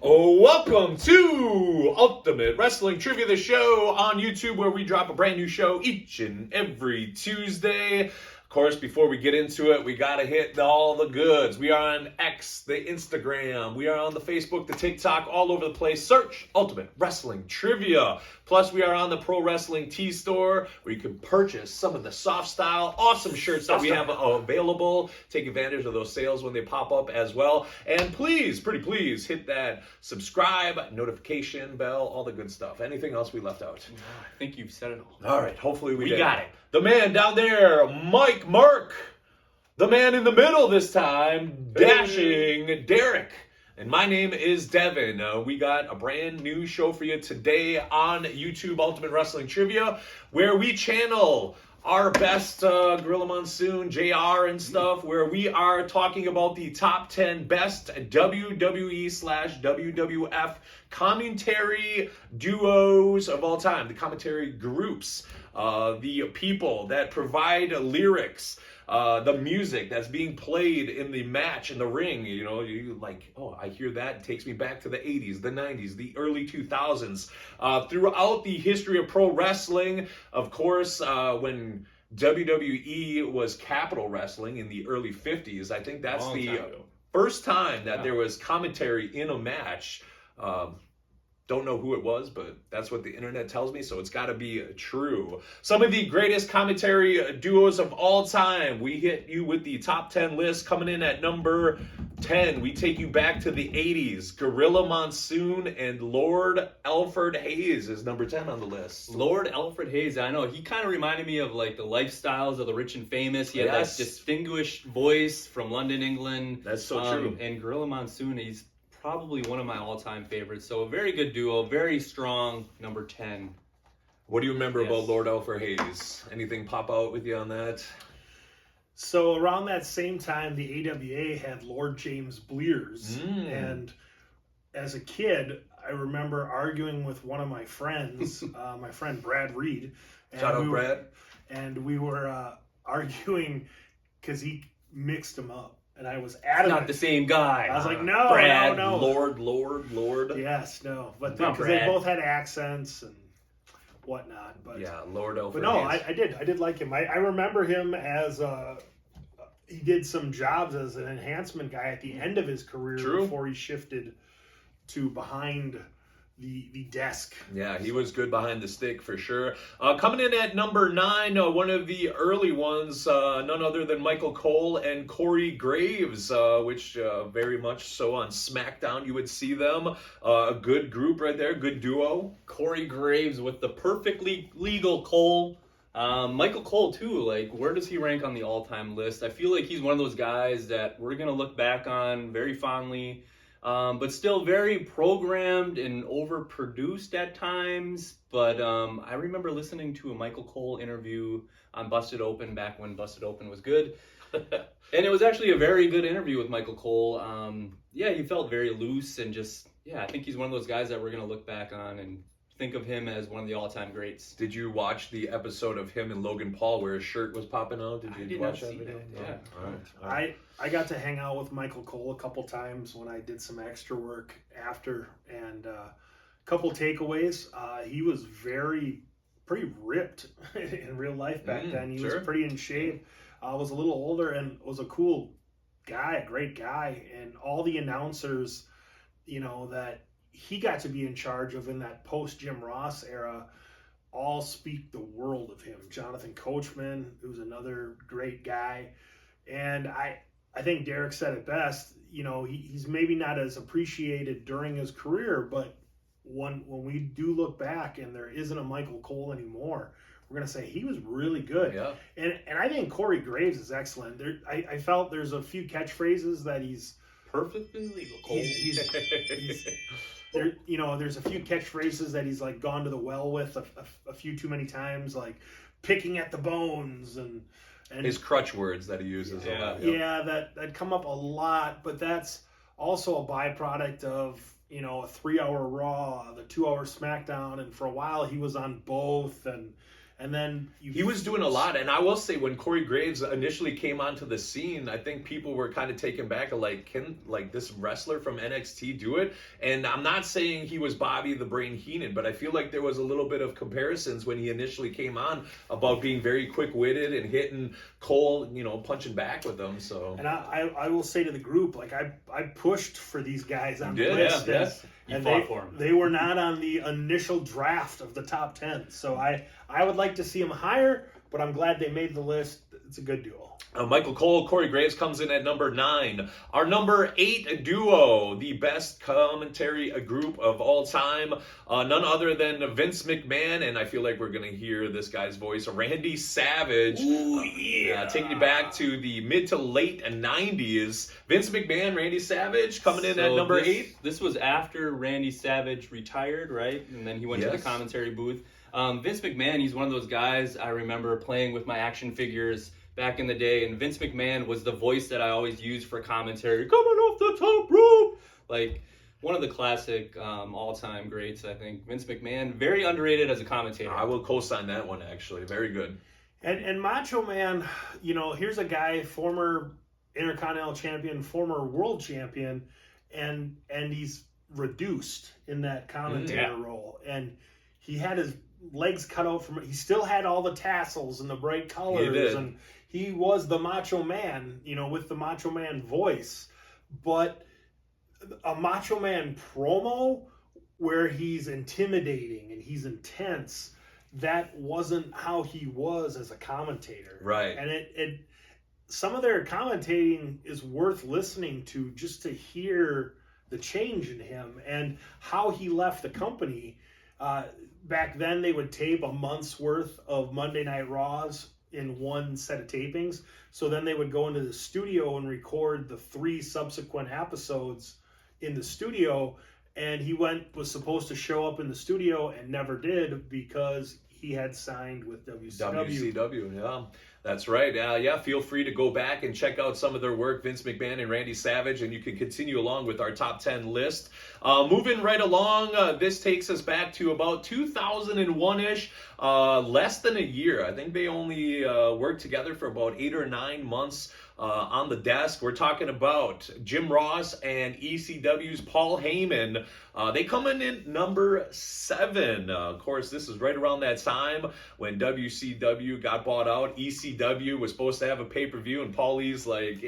Oh, welcome to Ultimate Wrestling Trivia, the show on YouTube where we drop a brand new show each and every Tuesday. Of course, before we get into it, we got to hit all the goods. We are on X, the Instagram. We are on the Facebook, the TikTok, all over the place. Search Ultimate Wrestling Trivia. Plus, we are on the Pro Wrestling Tee Store where you can purchase some of the soft style, awesome shirts that we have available. Take advantage of those sales when they pop up as well. And please, pretty please, hit that subscribe, notification bell, all the good stuff. Anything else we left out? I think you've said it all. All right, hopefully we did. got it. The man down there, Mike Merc. The man in the middle this time, dashing Derek. And my name is Devon. We got a brand new show for you today on YouTube, Ultimate Wrestling Trivia, where we channel our best Gorilla Monsoon, JR and stuff, where we are talking about the top 10 best WWE/WWF commentary duos of all time, the commentary groups, the people that provide lyrics, the music that's being played in the match, in the ring. You know, you like, oh, I hear that. It takes me back to the 80s, the 90s, the early 2000s. Throughout the history of pro wrestling, of course, when WWE was Capital Wrestling in the early 50s, I think that's the first time that there was commentary in a match. Don't know who it was, but that's what the internet tells me, so it's got to be true. Some of the greatest commentary duos of all time. We hit you with the top 10 list. Coming in at number 10, we take you back to the 80s. Gorilla Monsoon and Lord Alfred Hayes is number 10 on the list. Lord Alfred Hayes, I know. He kind of reminded me of like the lifestyles of the rich and famous. He had that distinguished voice from London, England. That's so true. And Gorilla Monsoon, he's probably one of my all-time favorites. So a very good duo, very strong, number 10. What do you remember about Lord Alfred Hayes? Anything pop out with you on that? So around that same time, the AWA had Lord James Blears. And as a kid, I remember arguing with one of my friends, my friend Brad Reed. Shout out, Brad. And we were arguing because he mixed them up. And I was adamant. Not the same guy. I was like, no, Brad, no. Lord. Yes, no. But because they both had accents and whatnot. But yeah, Lord Alfred But no, Hayes. I did like him. I remember him as he did some jobs as an enhancement guy at the end of his career before he shifted to behind the desk. Yeah, he was good behind the stick for sure. Coming in at number 9, one of the early ones, none other than Michael Cole and Corey Graves, which very much so on SmackDown you would see them. A good group right there, good duo. Corey Graves with the perfectly legal Cole. Michael Cole too, like where does he rank on the all-time list? I feel like he's one of those guys that we're going to look back on very fondly. But still very programmed and overproduced at times. But I remember listening to a Michael Cole interview on Busted Open back when Busted Open was good. And it was actually a very good interview with Michael Cole. He felt very loose and just, I think he's one of those guys that we're going to look back on and think of him as one of the all-time greats. Did you watch the episode of him and Logan Paul where his shirt was popping out? Did you watch that video? Yeah. All right. I got to hang out with Michael Cole a couple times when I did some extra work after, and a couple takeaways. He was pretty ripped in real life back then. He was pretty in shape. Was a little older and was a cool guy, a great guy, and all the announcers, that he got to be in charge of in that post Jim Ross era, all speak the world of him. Jonathan Coachman, who's another great guy, and I think Derek said it best. He's maybe not as appreciated during his career, but when we do look back and there isn't a Michael Cole anymore, we're gonna say he was really good. Yeah. And I think Corey Graves is excellent. I felt there's a few catchphrases that he's perfectly legal Cole. There's a few catchphrases that he's like gone to the well with a few too many times, like picking at the bones and his crutch words that he uses a lot. Yeah, that come up a lot, but that's also a byproduct of a 3-hour Raw, the 2-hour SmackDown, and for a while he was on both, and And then he was doing a lot, and I will say when Corey Graves initially came onto the scene, I think people were kind of taken back, like, can like this wrestler from NXT do it? And I'm not saying he was Bobby the Brain Heenan, but I feel like there was a little bit of comparisons when he initially came on about being very quick-witted and hitting Cole, punching back with them. So, and I will say to the group, like I pushed for these guys on the list. Yeah, yes. And they were not on the initial draft of the top 10. So I would like to see them higher, but I'm glad they made the list. It's a good duo. Michael Cole, Corey Graves comes in at number 9. Our number 8 duo, the best commentary group of all time, none other than Vince McMahon, and I feel like we're going to hear this guy's voice, Randy Savage. Ooh, taking you back to the mid to late 90s. Vince McMahon, Randy Savage coming in at number 8. This was after Randy Savage retired, right? And then he went to the commentary booth. Vince McMahon, he's one of those guys I remember playing with my action figures back in the day, and Vince McMahon was the voice that I always used for commentary. Coming off the top rope! Like, one of the classic all-time greats, I think. Vince McMahon, very underrated as a commentator. I will co-sign that one, actually. Very good. And Macho Man, here's a guy, former Intercontinental Champion, former World Champion, and he's reduced in that commentator role. And he had his legs cut out from it. He still had all the tassels and the bright colors, and he was the Macho Man, with the Macho Man voice. But a Macho Man promo where he's intimidating and he's intense, that wasn't how he was as a commentator. Right. And it some of their commentating is worth listening to just to hear the change in him and how he left the company. Back then, they would tape a month's worth of Monday Night Raws in one set of tapings. So then they would go into the studio and record the 3 subsequent episodes in the studio. And he was supposed to show up in the studio and never did because he had signed with WCW. WCW, yeah. That's right. Feel free to go back and check out some of their work, Vince McMahon and Randy Savage, and you can continue along with our top 10 list. Moving right along, this takes us back to about 2001-ish, less than a year. I think they only worked together for about 8 or 9 months on the desk. We're talking about Jim Ross and ECW's Paul Heyman. They come in at number 7. Of course, this is right around that time when WCW got bought out. ECW was supposed to have a pay-per-view, and Paulie's like,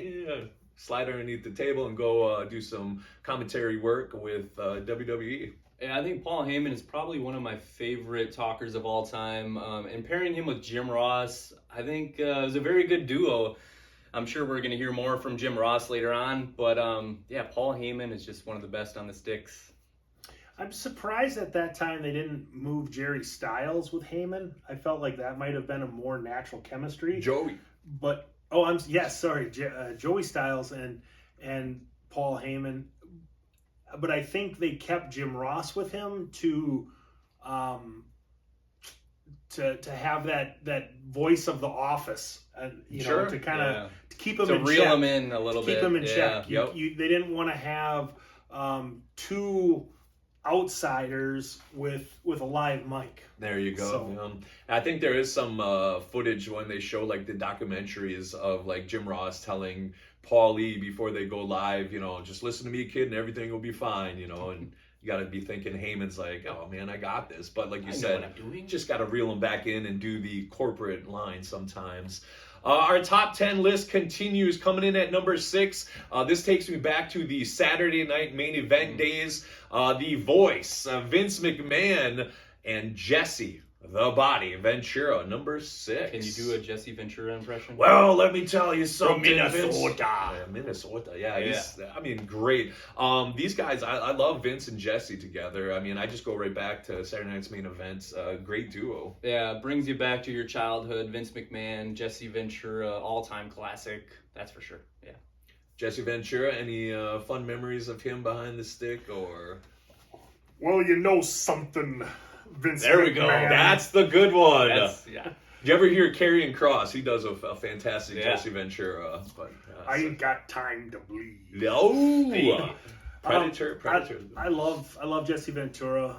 slide underneath the table and go do some commentary work with WWE. Yeah, I think Paul Heyman is probably one of my favorite talkers of all time. And pairing him with Jim Ross, I think it was a very good duo. I'm sure we're going to hear more from Jim Ross later on. But Paul Heyman is just one of the best on the sticks. I'm surprised at that time they didn't move Jerry Styles with Heyman. I felt like that might have been a more natural chemistry. Joey. But, Joey Styles and Paul Heyman. But I think they kept Jim Ross with him to have that voice of the office, to kind of keep him in check. To reel him in a little bit. Keep him in check. They didn't want to have 2 outsiders with a live mic. There you go. I think there is some footage when they show like the documentaries of like Jim Ross telling Paulie before they go live, just listen to me, kid, and everything will be fine, and you got to be thinking Heyman's like, oh man, I got this. But like you said, just got to reel him back in and do the corporate line sometimes. Our top 10 list continues, coming in at number 6. This takes me back to the Saturday night main event days. The Voice, Vince McMahon, and Jesse the Body Ventura, number 6. Can you do a Jesse Ventura impression? Well, let me tell you something. From Minnesota. Minnesota, he's great. These guys, I love Vince and Jesse together. I mean, I just go right back to Saturday Night's Main Events. Great duo. Yeah, brings you back to your childhood. Vince McMahon, Jesse Ventura, all-time classic. That's for sure, yeah. Jesse Ventura, any fun memories of him behind the stick, or? Well, something, Vince There we go. That's the good one. Yeah. Did you ever hear Karrion Kross? He does a fantastic Jesse Ventura. But, I ain't got time to bleed. No. Predator. I love Jesse Ventura.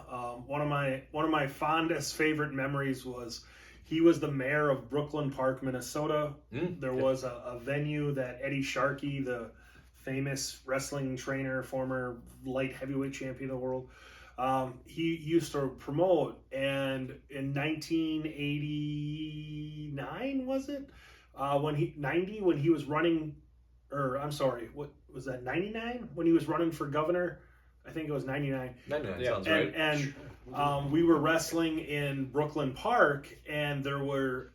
One of my fondest favorite memories was He was the mayor of Brooklyn Park, Minnesota. There okay. was a venue that Eddie Sharkey, the famous wrestling trainer, former light heavyweight champion of the world, he used to promote. And in 1989, was it? When he was running, or I'm sorry, what was that, 99? When he was running for governor? I think it was 99. 99 Yeah. sounds right. And we were wrestling in Brooklyn Park, and there were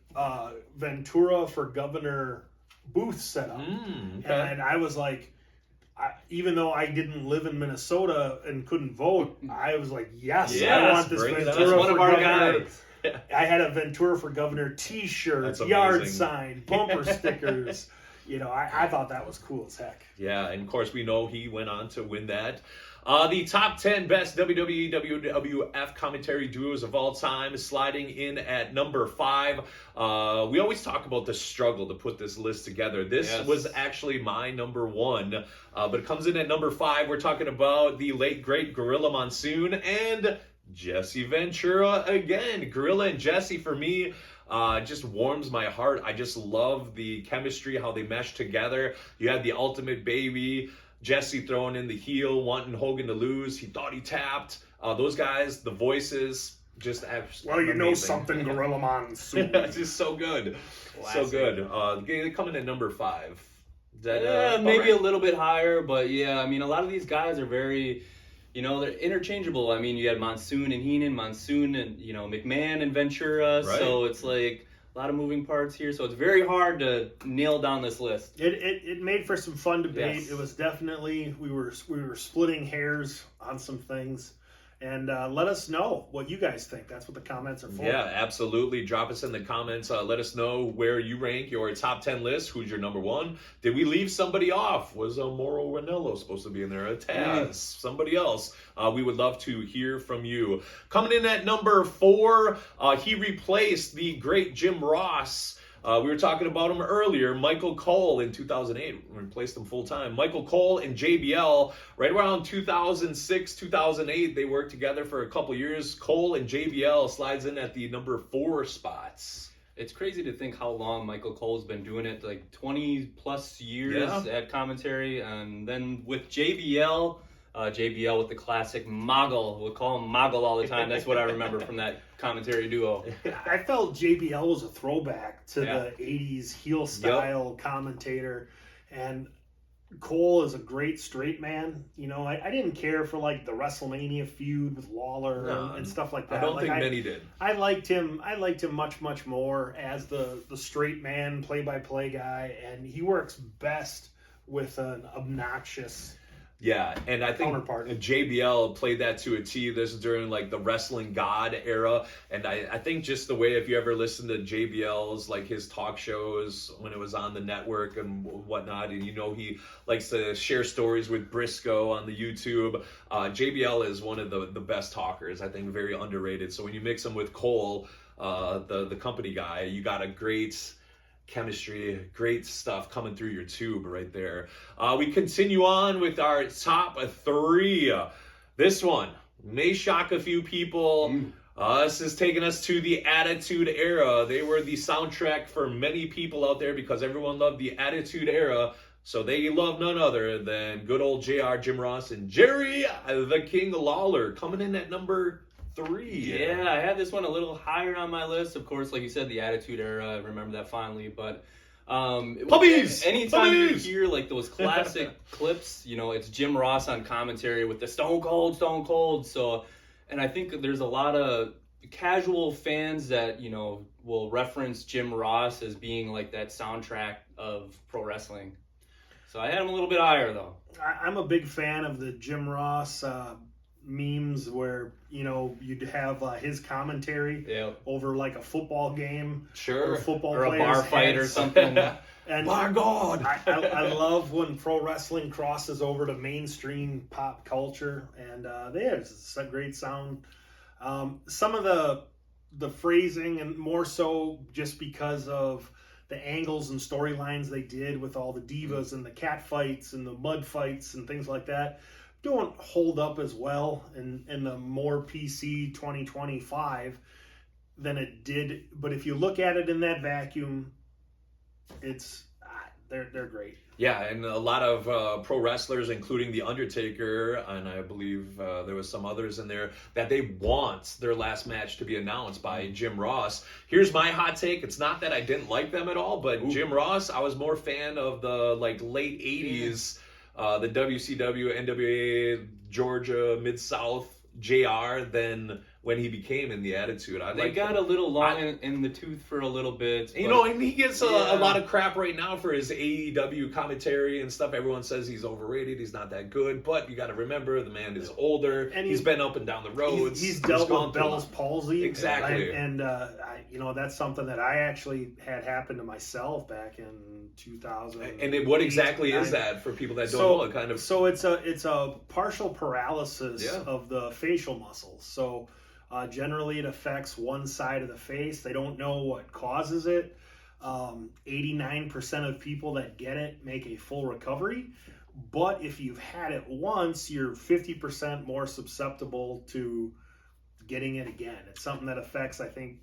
Ventura for governor booths set up. Okay. And I was like, even though I didn't live in Minnesota and couldn't vote, I was like, yes, I want this bring it Ventura on. That's one for of our governor. guys. I had a Ventura for governor T-shirt, That's yard amazing. sign, bumper stickers. I thought that was cool as heck. Yeah, and of course we know he went on to win that. The top 10 best WWE WWF commentary duos of all time, sliding in at number 5. We always talk about the struggle to put this list together. This was actually my number 1, but it comes in at number 5. We're talking about the late great Gorilla Monsoon and Jesse Ventura again. Gorilla and Jesse, for me, just warms my heart. I just love the chemistry, how they mesh together. You had the Ultimate Baby, Jesse throwing in the heel, wanting Hogan to lose. He thought he tapped. Those guys, the voices, just absolutely Well, you know amazing. something, Gorilla Monsoon. It's just so good. Classic. So good. They coming in number 5. Is that, Maybe all a little bit higher, but yeah, I mean, a lot of these guys are very, they're interchangeable. I mean, you had Monsoon and Heenan, Monsoon and, McMahon and Ventura. Right. So it's like a lot of moving parts here. So it's very hard to nail down this list. It made for some fun debate. Yes. It was definitely, we were splitting hairs on some things. And let us know what you guys think. That's what the comments are for. Yeah, absolutely. Drop us in the comments. Let us know where you rank your top 10 list. Who's your number 1? Did we leave somebody off? Was Mauro Ranello supposed to be in there? A Taz? Somebody else? We would love to hear from you. Coming in at number 4, he replaced the great Jim Ross. We were talking about him earlier. Michael Cole in 2008 replaced him full time. Michael Cole and JBL right around 2006, 2008. They worked together for a couple years. Cole and JBL slides in at the number 4 spots. It's crazy to think how long Michael Cole's been doing it, like 20 plus years at commentary. And then with JBL with the classic Moggle. We'll call him Moggle all the time. That's what I remember from that commentary duo. I felt JBL was a throwback to the 80s heel style commentator. And Cole is a great straight man. I didn't care for like the WrestleMania feud with Lawler and stuff like that. I don't think many did. I liked him much, much more as the straight man, play-by-play guy. And he works best with an obnoxious Yeah, and I think counterpart. JBL played that to a T. This is during like the Wrestling God era, and I think just the way, if you ever listen to JBL's like his talk shows when it was on the network and whatnot, and he likes to share stories with Briscoe on the YouTube. JBL is one of the best talkers. I think very underrated. So when you mix him with Cole, the company guy, you got a great chemistry, great stuff coming through your tube right there. We continue on with our top 3. This one may shock a few people. This is taking us to the Attitude Era. They were the soundtrack for many people out there because everyone loved the Attitude Era. So they love none other than good old JR, Jim Ross, and Jerry the King Lawler coming in at number 3. Yeah, I had this one a little higher on my list. Of course, like you said, the Attitude Era. I remember that fondly. But Puppies! Anytime Puppies! you hear like those classic clips, it's Jim Ross on commentary with the Stone Cold. So, and I think there's a lot of casual fans that will reference Jim Ross as being like that soundtrack of pro wrestling. So I had him a little bit higher though. I'm a big fan of the Jim Ross memes where you'd have his commentary over like a football game, Sure, or football or a players' bar fight or heads. something. And my God, I love when pro wrestling crosses over to mainstream pop culture, and they have a great sound. Some of the phrasing, and more so just because of the angles and storylines they did with all the divas and the cat fights and the mud fights and things like that, don't hold up as well in the more PC 2025. than it did. But if you look at it in that vacuum, they're great. Yeah, and a lot of pro wrestlers, including The Undertaker, and I believe there was some others in there, that they want their last match to be announced by Jim Ross. Here's my hot take. It's not that I didn't like them at all, but Jim Ross, I was more fan of the late 80s, the WCW, NWA, Georgia, Mid-South, JR than when he became in the Attitude. They got a little long in the tooth for a little bit. You know, and he gets a lot of crap right now for his AEW commentary and stuff. Everyone says he's overrated. He's not that good. But you got to remember, the man is older. And he's been up and down the roads. He's dealt with Bell's palsy. Exactly. And that's something that I actually had happen to myself back in 2000. And what exactly is that for people that don't know? It kind of. So it's a partial paralysis of the facial muscles. So generally it affects one side of the face. They don't know what causes it. 89% of people that get it make a full recovery. But if you've had it once, you're 50% more susceptible to getting it again. It's something that affects, I think,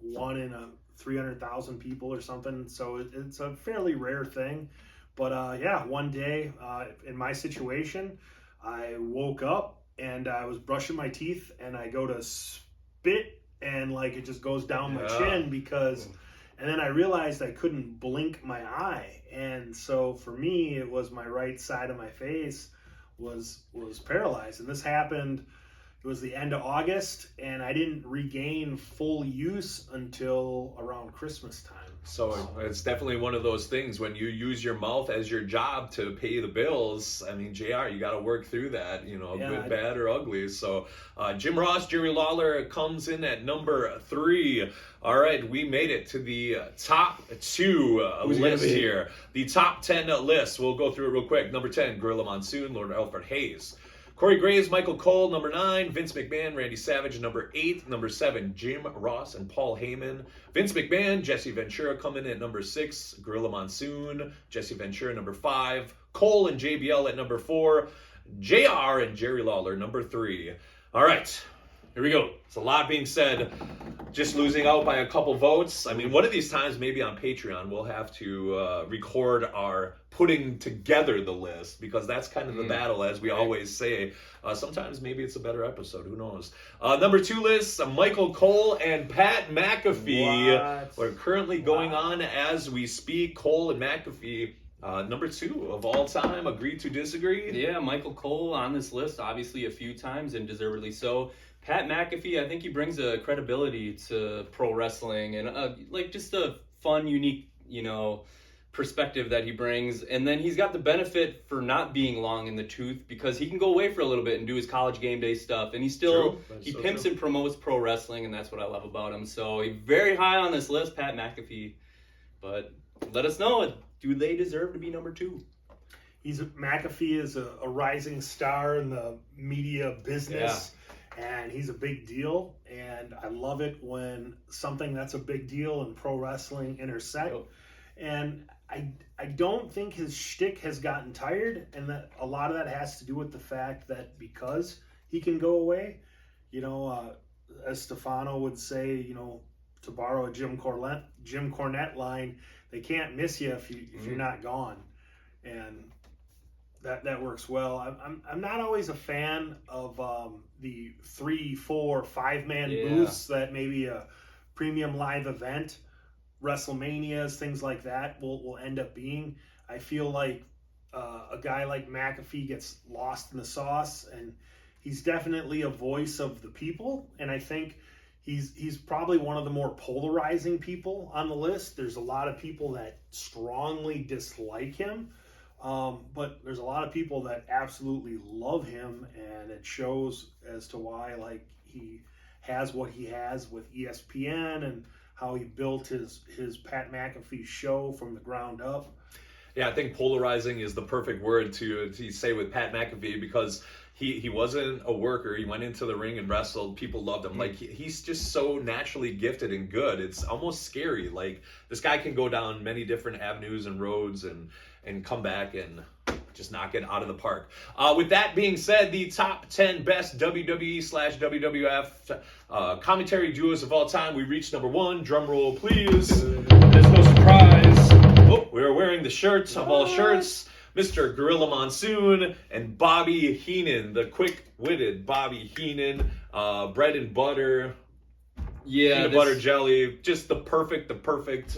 1 in 300,000 people or something. So it's a fairly rare thing. But one day in my situation, I woke up and I was brushing my teeth and I go to spit and it just goes down my chin and then I realized I couldn't blink my eye. And so for me, it was my right side of my face was paralyzed. And this happened, it was the end of August, and I didn't regain full use until around Christmas time. So it's definitely one of those things when you use your mouth as your job to pay the bills. I mean, JR, you got to work through that, good, bad, or ugly. So Jim Ross, Jerry Lawler comes in at number 3. All right, we made it to the top 2 list here. The top 10 list. We'll go through it real quick. Number 10, Gorilla Monsoon, Lord Alfred Hayes. Corey Graves, Michael Cole, number 9. Vince McMahon, Randy Savage, number 8. Number 7, Jim Ross and Paul Heyman. Vince McMahon, Jesse Ventura coming in at number 6. Gorilla Monsoon, Jesse Ventura, number 5. Cole and JBL at number 4. JR and Jerry Lawler, number 3. All right, here we go. It's a lot being said. Just losing out by a couple votes. I mean, one of these times, maybe on Patreon, we'll have to record our putting together the list, because that's kind of the battle, as we always say. Sometimes maybe it's a better episode. Who knows? Number 2 list, Michael Cole and Pat McAfee. We're currently going on as we speak. Cole and McAfee. Number 2 of all time. Agree to disagree? Yeah, Michael Cole on this list, obviously a few times, and deservedly so. Pat McAfee, I think he brings a credibility to pro wrestling and just a fun, unique, perspective that he brings. And then he's got the benefit for not being long in the tooth, because he can go away for a little bit and do his college game day stuff. And he pimps and promotes pro wrestling, and that's what I love about him. So he's very high on this list, Pat McAfee. But let us know, do they deserve to be number 2? McAfee is a rising star in the media business. Yeah. And he's a big deal, and I love it when something that's a big deal in pro wrestling intersect. Oh. And I don't think his shtick has gotten tired, and that a lot of that has to do with the fact that because he can go away, as Stefano would say, to borrow a Jim Cornette line, they can't miss you if you're not gone, and that works well. I'm not always a fan of the 3, 4, 5-man booths that maybe a premium live event, WrestleManias, things like that will end up being. I feel like a guy like McAfee gets lost in the sauce, and he's definitely a voice of the people, and I think he's probably one of the more polarizing people on the list. There's a lot of people that strongly dislike him. But there's a lot of people that absolutely love him, and it shows as to why he has what he has with ESPN and how he built his Pat McAfee show from the ground up. Yeah, I think polarizing is the perfect word to say with Pat McAfee, because he wasn't a worker. He went into the ring and wrestled. People loved him. He's just so naturally gifted and good. It's almost scary. This guy can go down many different avenues and roads and come back and just knock it out of the park. With that being said, the top 10 best WWE/WWF commentary duos of all time. We reached number 1. Drum roll, please. There's no surprise. Oh, we're wearing the shirts of all shirts. Mr. Gorilla Monsoon and Bobby Heenan, the quick-witted Bobby Heenan. Bread and butter. Yeah, peanut butter jelly, just the perfect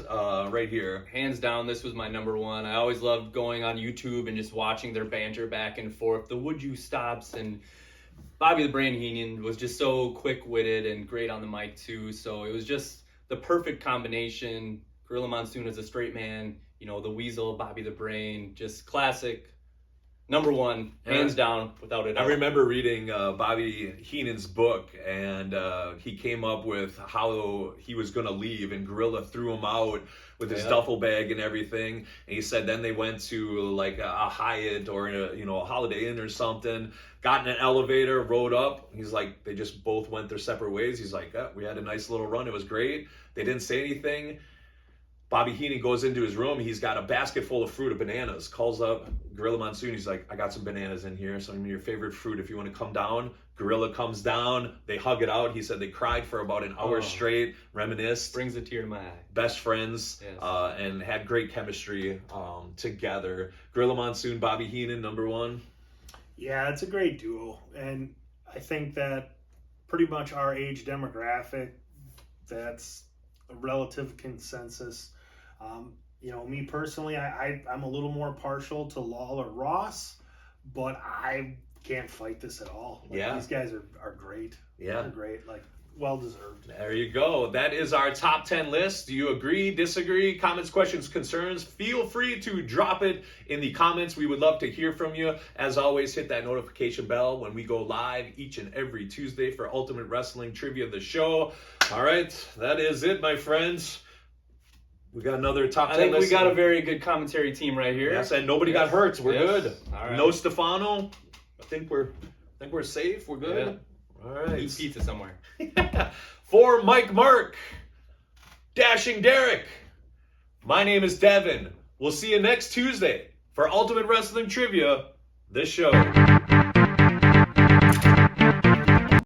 right here. Hands down, this was my number 1. I always loved going on YouTube and just watching their banter back and forth. The would you stops, and Bobby the Brain Heenan was just so quick-witted and great on the mic too. So it was just the perfect combination. Gorilla Monsoon as a straight man, you know, the Weasel, Bobby the Brain, just classic. Number 1, hands down, without a doubt. I remember reading Bobby Heenan's book, and he came up with how he was going to leave, and Gorilla threw him out with his duffel bag and everything. And he said then they went to like a Hyatt or a Holiday Inn or something, got in an elevator, rode up. He's like, they just both went their separate ways. He's like, we had a nice little run. It was great. They didn't say anything. Bobby Heenan goes into his room. He's got a basket full of fruit, of bananas. Calls up Gorilla Monsoon. He's like, I got some bananas in here. Some of your favorite fruit if you want to come down. Gorilla comes down. They hug it out. He said they cried for about an hour straight, reminisced. Brings a tear to my eye. Best friends, Yes. and had great chemistry together. Gorilla Monsoon, Bobby Heenan, number 1. Yeah, it's a great duo. And I think that pretty much our age demographic, that's a relative consensus. Me personally, I'm a little more partial to Lawler Ross, but I can't fight this at all. These guys are great. Yeah. They're great. Well deserved. There you go. That is our top 10 list. Do you agree, disagree? Comments, questions, concerns? Feel free to drop it in the comments. We would love to hear from you. As always, hit that notification bell when we go live each and every Tuesday for Ultimate Wrestling Trivia, the show. All right, that is it, my friends. We got another top 10 I think list. we got a very good commentary team right here. Yes, and nobody got hurt. We're good. All right. No Stefano. I think we're safe. We're good. Yeah. All right. Eat pizza somewhere. For Mike Merc, Dashing Derek, my name is Devon. We'll see you next Tuesday for Ultimate Wrestling Trivia, the show.